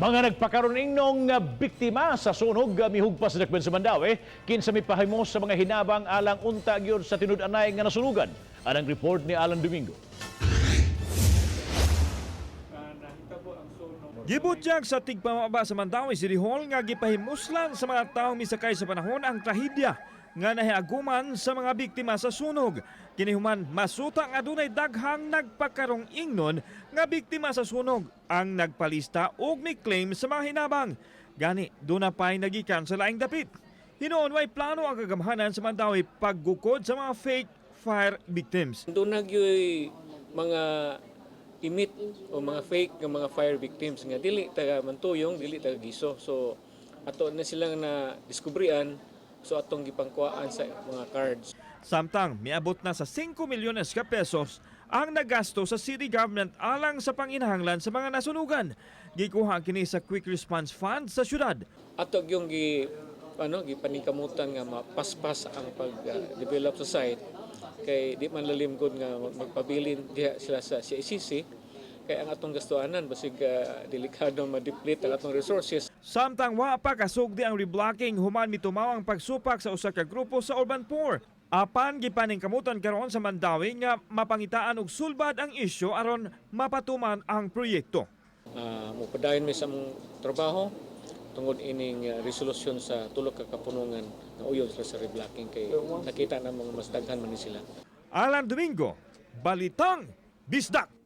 Mga nagpakaroning nung biktima sa sunog mihugpas sa dakben sa Mandawi, kinsa mipahimo sa mga hinabang alang unta gyud sa tinud-anay nga nasunugan. Anang report ni Alan Domingo. Gibutyag sa tigpamaba sa Mandawi City Hall nga gipahimuslan sa mga taong misakay sa panahon ang trahedya nga nahiaguman sa mga biktima sa sunog. Kinihuman masuta nga dunay daghang nagpakarong ingnon nga biktima sa sunog ang nagpalista og may claim sa mga hinabang. Gani duna pay nagikan sa laing dapit. Hinoon way plano ang kagamhanan sa Mandawi paggukod sa mga fake fire victims. Doon nagyoy mga imit o mga fake nga mga fire victims nga dili taga mantuyong, dili taga giso. So ato na silang na diskubrian, so atong gipangkuhaan sa mga cards. Samtang miabot na sa 5 milyones ka pesos ang nagasto sa city government alang sa panginahanglan sa mga nasunugan. Gikuha kini sa Quick Response Fund sa syudad. Ato yung gipaningkamutan nga mapaspas ang pag-develop sa site kay di man lalim gud nga magpabilin diha sila sa CICC kay ang atong gastuanan basig delikado ma-deplete ang atong resources. Samtang wa pa kasugdi ang reblocking human mitumaw ang pagsupak sa usa ka grupo sa Urban Poor. Apan gipaningkamutan karon sa Mandawi nga mapangitaan og sulbad ang isyu aron mapatuman ang proyekto. Mupadayon mi sa among trabaho tungod ining resolusyon sa tulo ka kapunungan nga uyon sila sa reblocking kay nakita na mga mas daghan man ni sila. Alan Domingo, Balitang Bisdak.